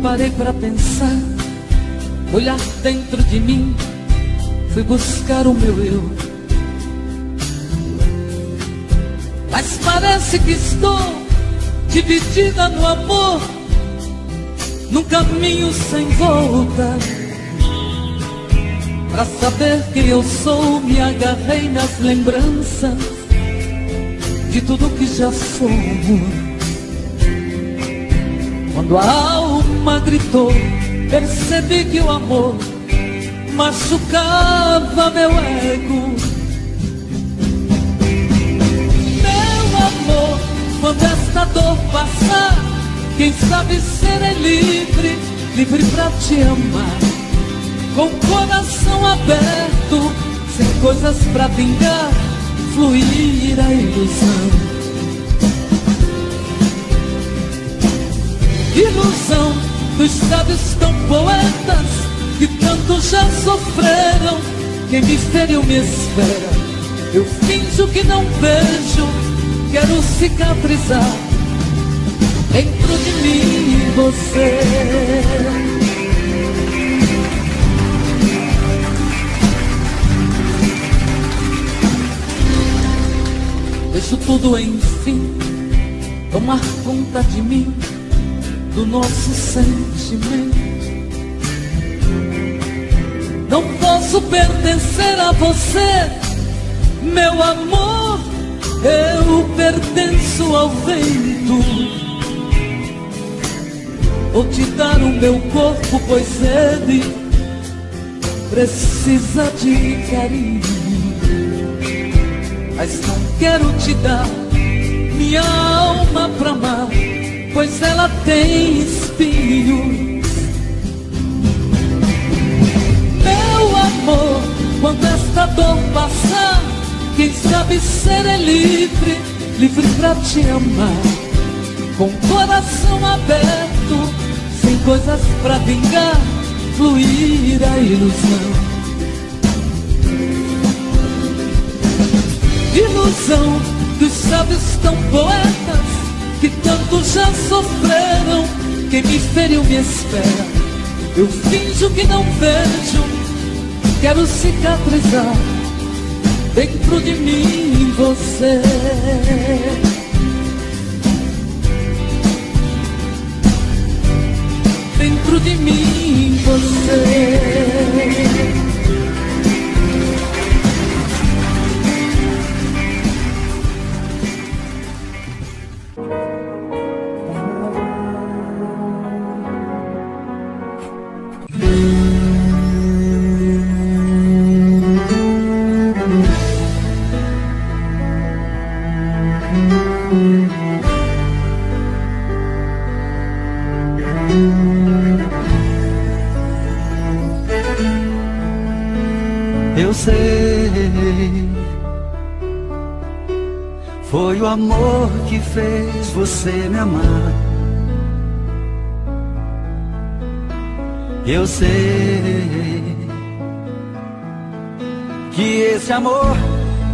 parei pra pensar, olhar dentro de mim, fui buscar o meu eu. Mas parece que estou dividida no amor, num caminho sem volta. Pra saber quem eu sou, me agarrei nas lembranças de tudo que já somos. Quando a alma gritou, percebi que o amor machucava meu ego. Meu amor, quando esta dor passar, quem sabe serei livre, livre pra te amar. Com o coração aberto, sem coisas pra vingar, fluir a ilusão. Ilusão dos sábios tão poetas que tanto já sofreram. Quem me feriu me espera, eu finjo que não vejo, quero cicatrizar dentro de mim você. Deixo tudo enfim tomar conta de mim, do nosso sentimento. Não posso pertencer a você, meu amor, eu pertenço ao vento. Vou te dar o meu corpo, pois ele precisa de carinho. Mas não quero te dar minha alma pra amar, pois ela tem espinhos. Meu amor, quando esta dor passar, quem sabe serei livre, livre pra te amar. Com o coração aberto, sem coisas pra vingar, fluir a ilusão. Ilusão dos sábios tão poetas que tanto já sofreram. Quem me feriu me espera, eu finjo que não vejo, quero cicatrizar dentro de mim você. Dentro de mim você. Eu sei, foi o amor que fez você me amar. Eu sei que esse amor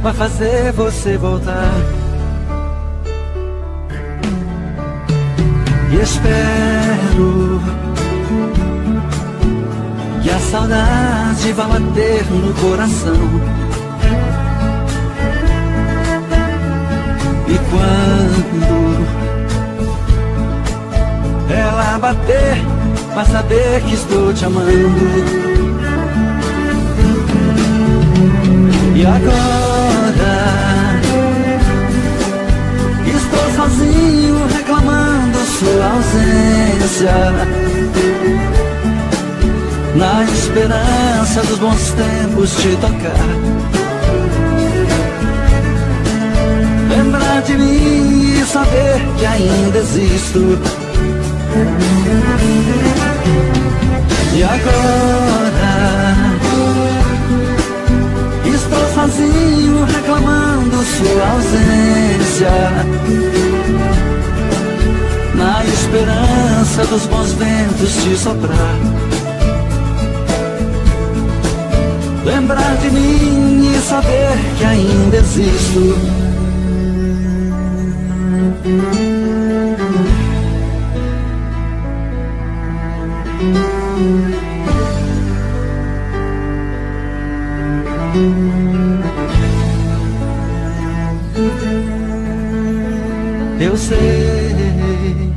vai fazer você voltar. E espero que a saudade vá bater no coração. E quando ela bater, vai saber que estou te amando. E agora estou sozinho reclamando sua ausência, na esperança dos bons tempos te tocar. Lembrar de mim e saber que ainda existo. E agora estou sozinho reclamando sua ausência, na esperança dos bons ventos te soprar. Lembrar de mim e saber que ainda existo. Eu sei,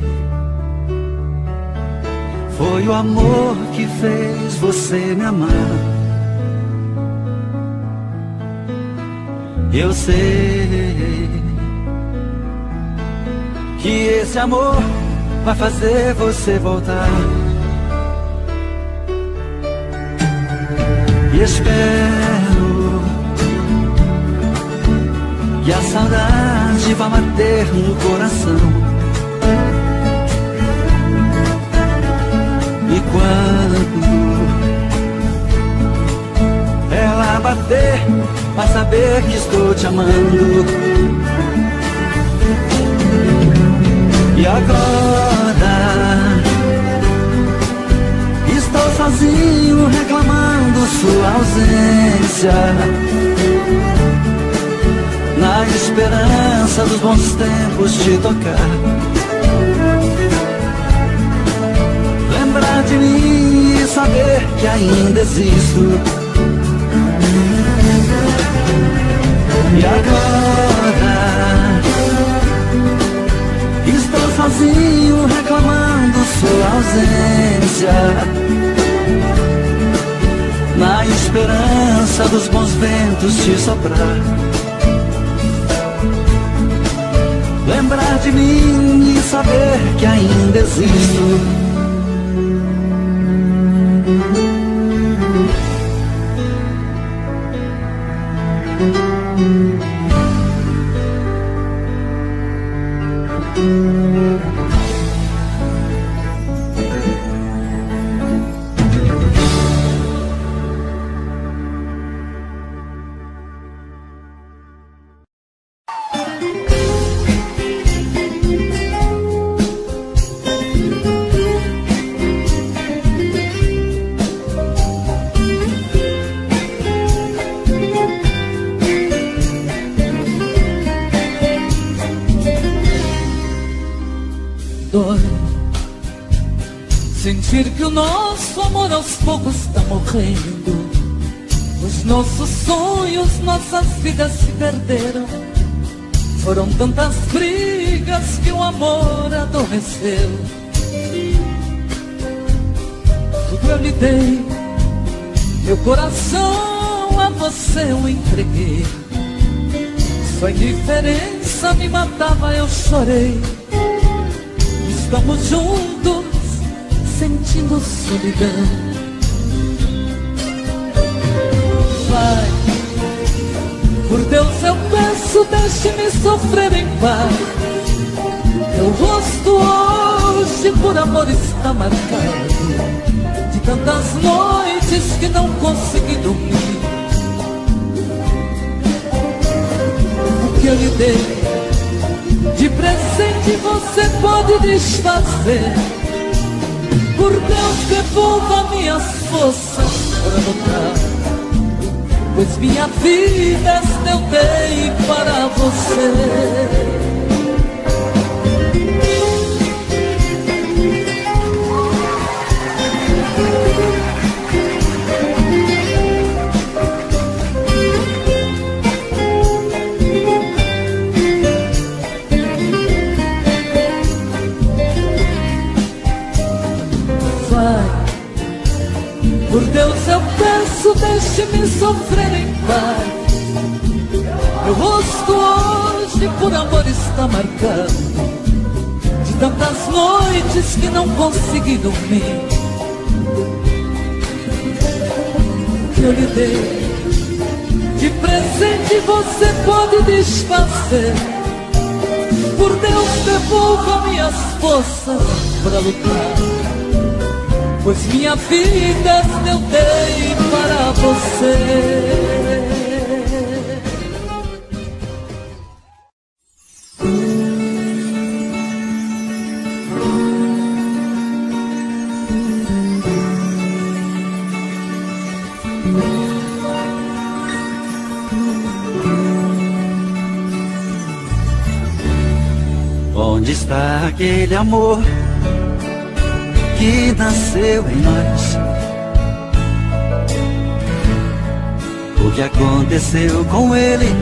foi o amor que fez você me amar. Eu sei que esse amor vai fazer você voltar. E espero que a saudade vá bater no coração. E quando ela bater, vai saber que estou te amando. E agora estou sozinho reclamando sua ausência, na esperança dos bons tempos te tocar. Lembrar de mim e saber que ainda existo. E agora estou sozinho reclamando sua ausência, na esperança dos bons ventos te soprar. Lembrar de mim e saber que ainda existo. Sentir que o nosso amor aos poucos está morrendo. Os nossos sonhos, nossas vidas se perderam. Foram tantas brigas que o amor adormeceu. Tudo eu lhe dei, meu coração a você eu entreguei. Sua indiferença me matava, eu chorei. Estamos juntos, sentindo solidão. Vai, por Deus eu peço, deixe-me sofrer em paz. Meu rosto hoje por amor está marcado, de tantas noites que não consegui dormir. O que eu lhe dei de presente você pode desfazer. Por Deus, devolva minhas forças para lutar, pois minha vida esta eu dei para você. Por Deus eu peço, deixe-me sofrer em paz. Meu rosto hoje por amor está marcado, de tantas noites que não consegui dormir. O que eu lhe dei de presente você pode desfazer. Por Deus, devolva minhas forças para lutar, pois minha vida eu dei para você. Onde está aquele amor que nasceu em nós? Por que aconteceu com ele?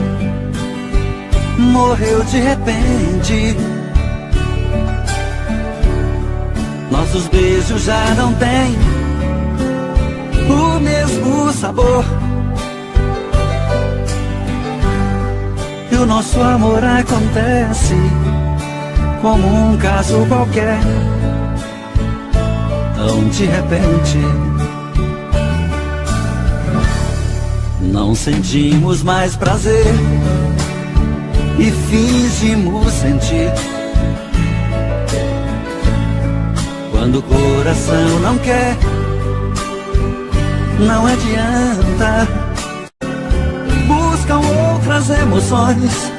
Morreu de repente. Nossos beijos já não têm o mesmo sabor. E o nosso amor acontece como um caso qualquer, tão de repente. Não sentimos mais prazer e fingimos sentir. Quando o coração não quer, não adianta. Buscam outras emoções.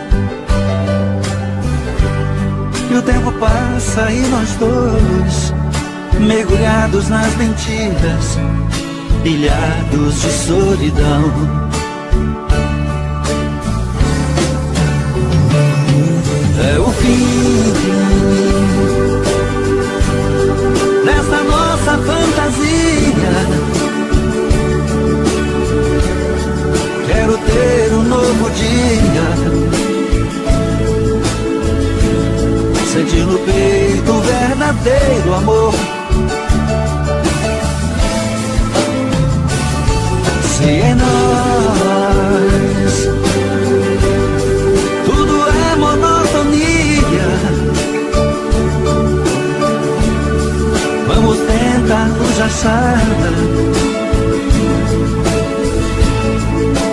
E o tempo passa e nós dois, mergulhados nas mentiras, ilhados de solidão. É o fim dessa nossa fantasia. Quero ter um novo dia, sentir no peito o verdadeiro amor. Se em nós tudo é monotonia, vamos tentar nos achar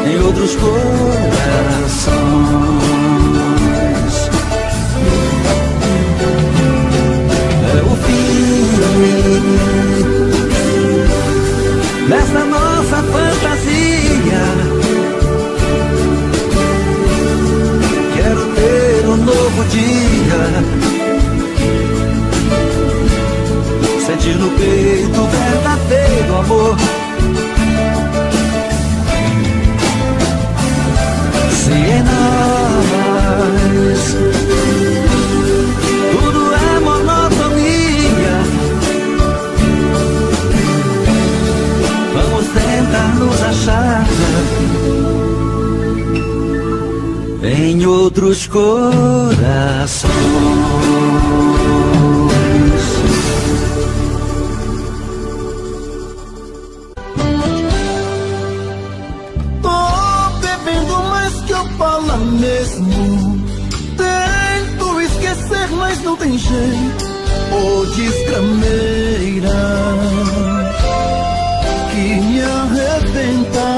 em outros corações. É o fim dessa nossa fantasia. Quero ter um novo dia, sentir no peito o verdadeiro amor. Se em nós tudo é monotonia, vamos tentar nos achar em outros corações. Mesmo tento esquecer, mas não tem jeito. Ô desgrameira que me arrebenta.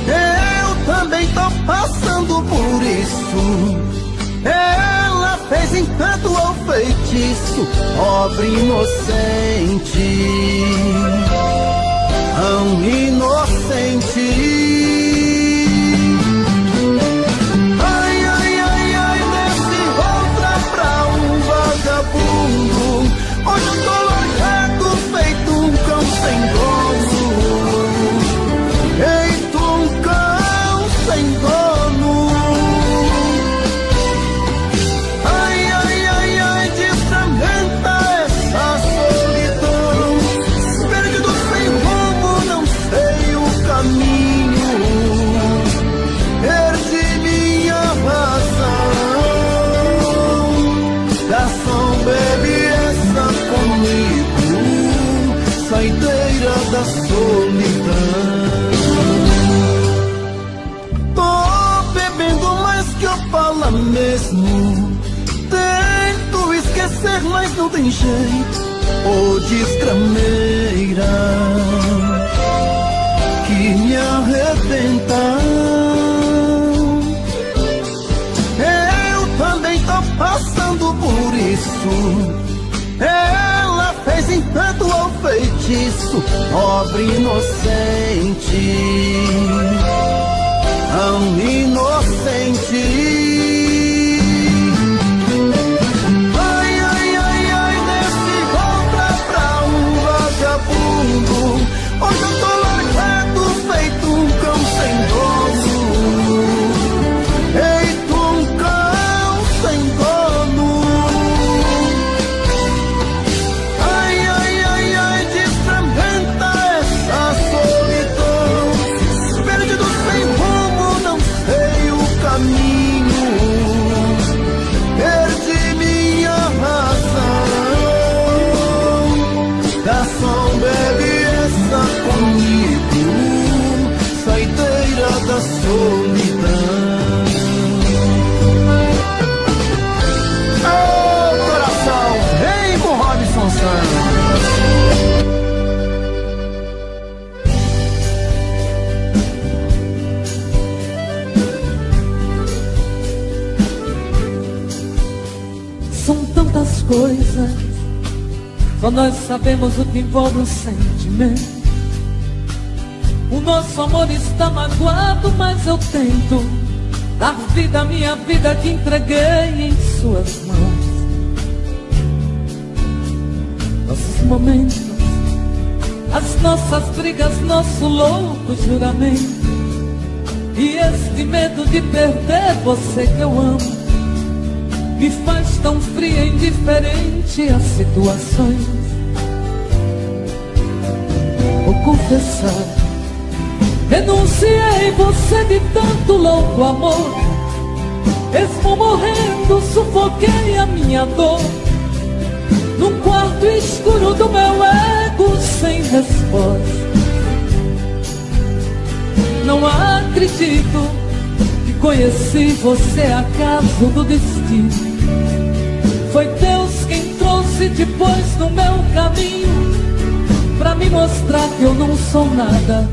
Eu também tô passando por isso. Ela fez encanto ao feitiço, pobre inocente, tão inocente. Hoje eu tô largado, feito um cão sem dono. Feito um cão sem dono. Ai, ai, ai, ai, desamenta essa solidão. Perdido sem rumo, não sei o caminho. Perdi minha razão. Garçom, bebe comigo, saideira da solidão. Tô bebendo mais que Opala mesmo. Tento esquecer, mas não tem jeito. Ô desgrameira que me arrebenta. Eu também tô passando por isso. Ela fez encanto ao feitiço, pobre inocente, tão inocente. Ai, ai, ai, ai, desse volta pra um vagabundo. Hoje eu tô largado, feito um cão sem dono. Feito um cão sem dono. Ai, ai, ai, ai, desamenta essa solidão. Só nós sabemos o que envolve o sentimento. O nosso amor está magoado, mas eu tento dar vida à minha vida que entreguei em suas mãos. Nossos momentos, as nossas brigas, nosso louco juramento, e este medo de perder você que eu amo me faz tão fria e indiferente às situações. Vou confessar, renunciei você de tanto louco amor. Mesmo morrendo, sufoquei a minha dor num quarto escuro do meu ego sem resposta. Não acredito que conheci você acaso do destino. Foi Deus quem trouxe depois no meu caminho pra me mostrar que eu não sou nada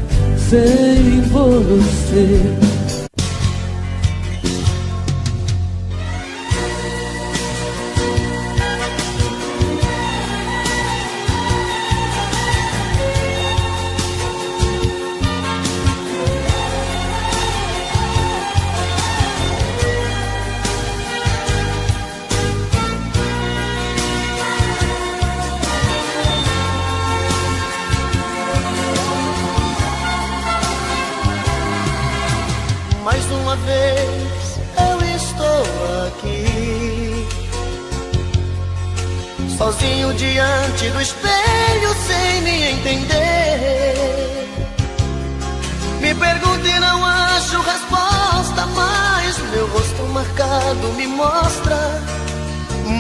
sem você. Mais uma vez eu estou aqui, sozinho diante do espelho sem me entender. Me pergunto e não acho resposta, mas meu rosto marcado me mostra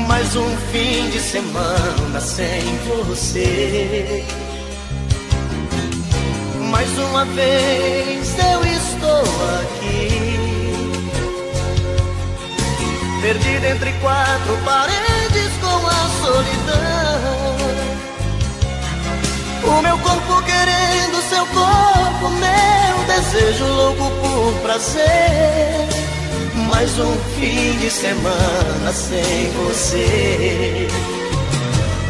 mais um fim de semana sem você. Mais uma vez eu estou aqui, perdido entre quatro paredes com a solidão. O meu corpo querendo seu corpo, meu desejo louco por prazer. Mais um fim de semana sem você.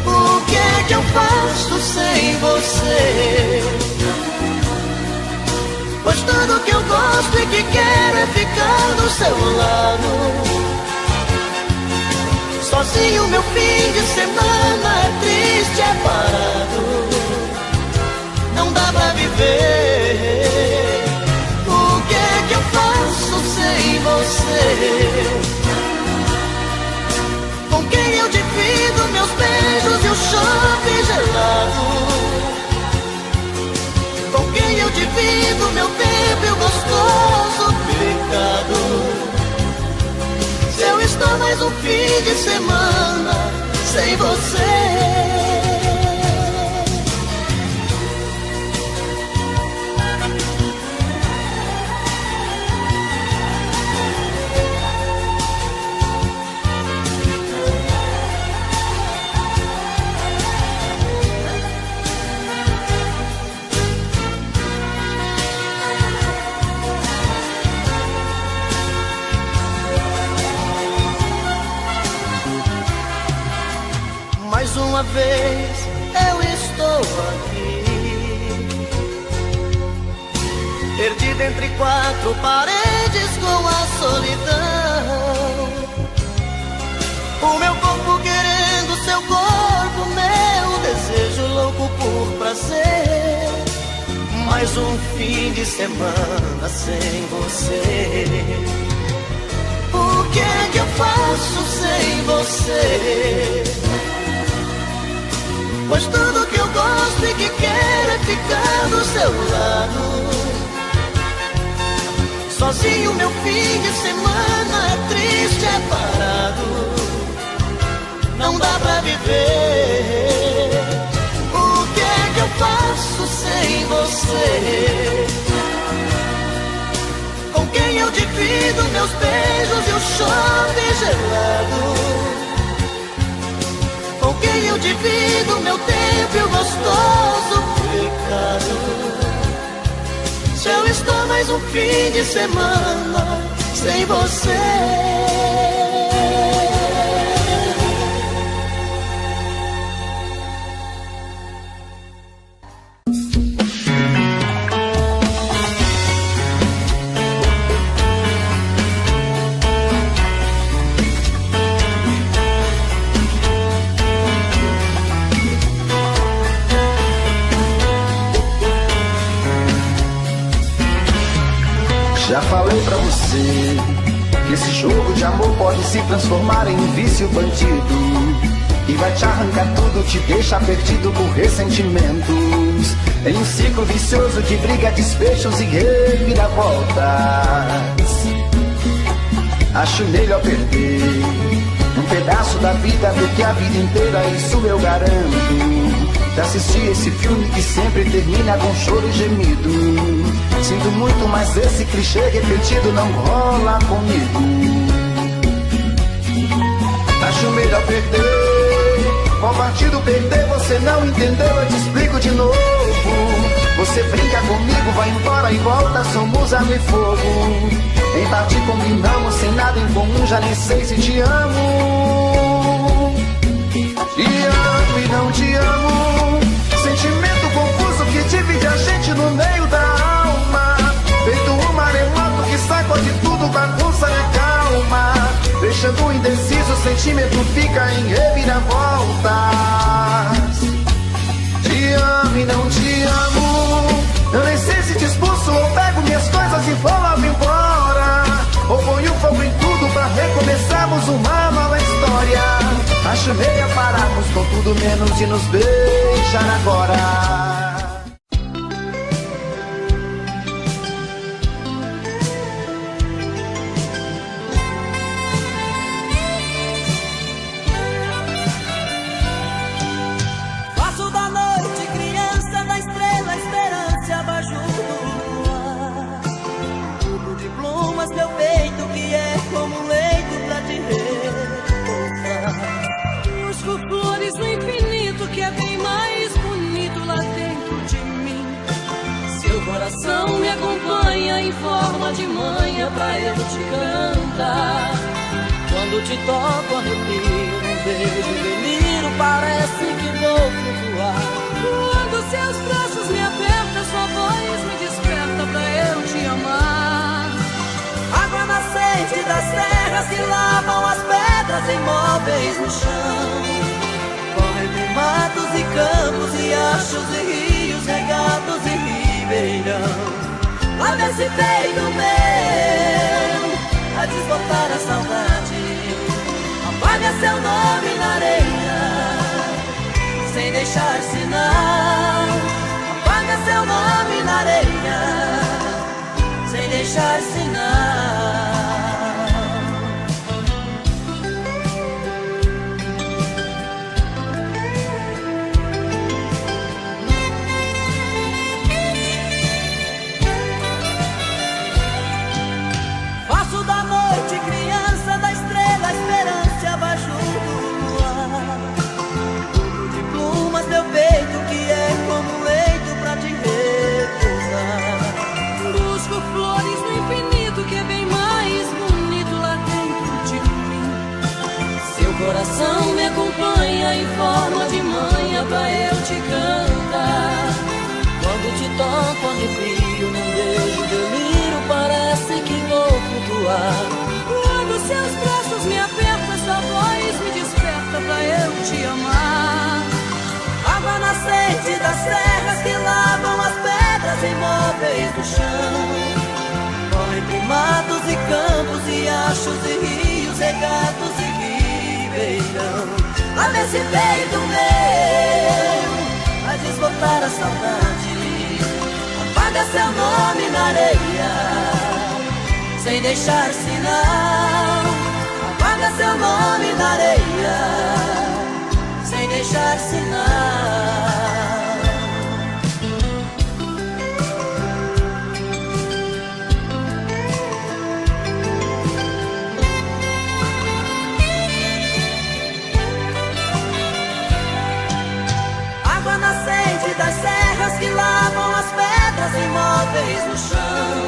O que é que eu faço sem você? Pois tudo que eu gosto e que quero é ficar do seu lado. Sozinho meu fim de semana é triste, é parado. Não dá pra viver. O que é que eu faço sem você? Com quem eu divido meus beijos e o chope gelado? Com quem eu divido meu tempo e o gostoso pecado? Se eu estou mais um fim de semana sem você. Mais uma vez eu estou aqui, perdido entre quatro paredes com a solidão. O meu corpo querendo seu corpo, meu desejo louco por prazer. Mais um fim de semana sem você. O que é que eu faço sem você? Pois tudo que eu gosto e que quero é ficar do seu lado. Sozinho meu fim de semana é triste, é parado. Não dá pra viver. O que é que eu faço sem você? Com quem eu divido meus beijos e o chope gelado? Com quem eu divido meu tempo e o gostoso pecado? Se eu estou mais um fim de semana sem você. Já falei pra você que esse jogo de amor pode se transformar em um vício bandido, e vai te arrancar tudo, te deixa perdido por ressentimentos, em um ciclo vicioso de briga, desfechos e reviravoltas. Acho melhor perder um pedaço da vida do que a vida inteira, isso eu garanto. Já assisti esse filme que sempre termina com choro e gemido. Sinto muito, mas esse clichê repetido não rola comigo. Acho melhor perder. Qual partido perder você não entendeu, eu te explico de novo. Você brinca comigo, vai embora e volta, somos água e fogo. Em parte combinamos, sem nada em comum, já nem sei se te amo. Te amo e não te amo, sentimento confuso que divide a gente no meio da alma. Feito um maremoto que sacode tudo, bagunça na calma. Deixando indeciso, o sentimento fica em reviravoltas. Te amo e não te amo, eu nem sei se te expulso ou pego minhas coisas e vou logo embora, ou ponho fogo em tudo pra recomeçarmos uma nova história. Acho melhor pararmos com tudo menos de nos beijar agora. Me acompanha em forma de manha pra eu te cantar. Quando te toco arrepio, um beijo deliro, parece que vou flutuar. Quando seus braços me apertam, sua voz me desperta pra eu te amar. Água nascente das terras que lavam as pedras imóveis no chão. Corre entre matos e campos, riachos e rios regados e ribeirão. Lave esse peito meu a desbotar a saudade. Apaga seu nome na areia sem deixar sinal. Apaga seu nome na areia sem deixar sinal. Coração me acompanha em forma de manha pra eu te cantar. Quando te toco arrepio, num beijo delírio, parece que vou flutuar. Quando seus braços me apertam, sua voz me desperta pra eu te amar. Água nascente das terras que lavam as pedras imóveis do chão. Corre entre matos e campos, riachos e rios regados e lave esse peito meu a desbotar a saudade. Apaga seu nome na areia sem deixar sinal. Apaga seu nome na areia sem deixar sinal. Das serras que lavam as pedras imóveis no chão.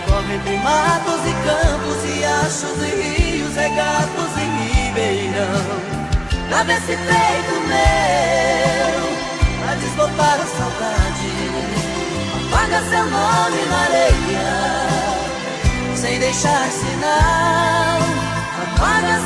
Corre entre matos e campos, riachos e rios regados e ribeirão. Lave esse peito meu a desbotar a saudade. Apaga seu nome na areia sem deixar sinal. Apaga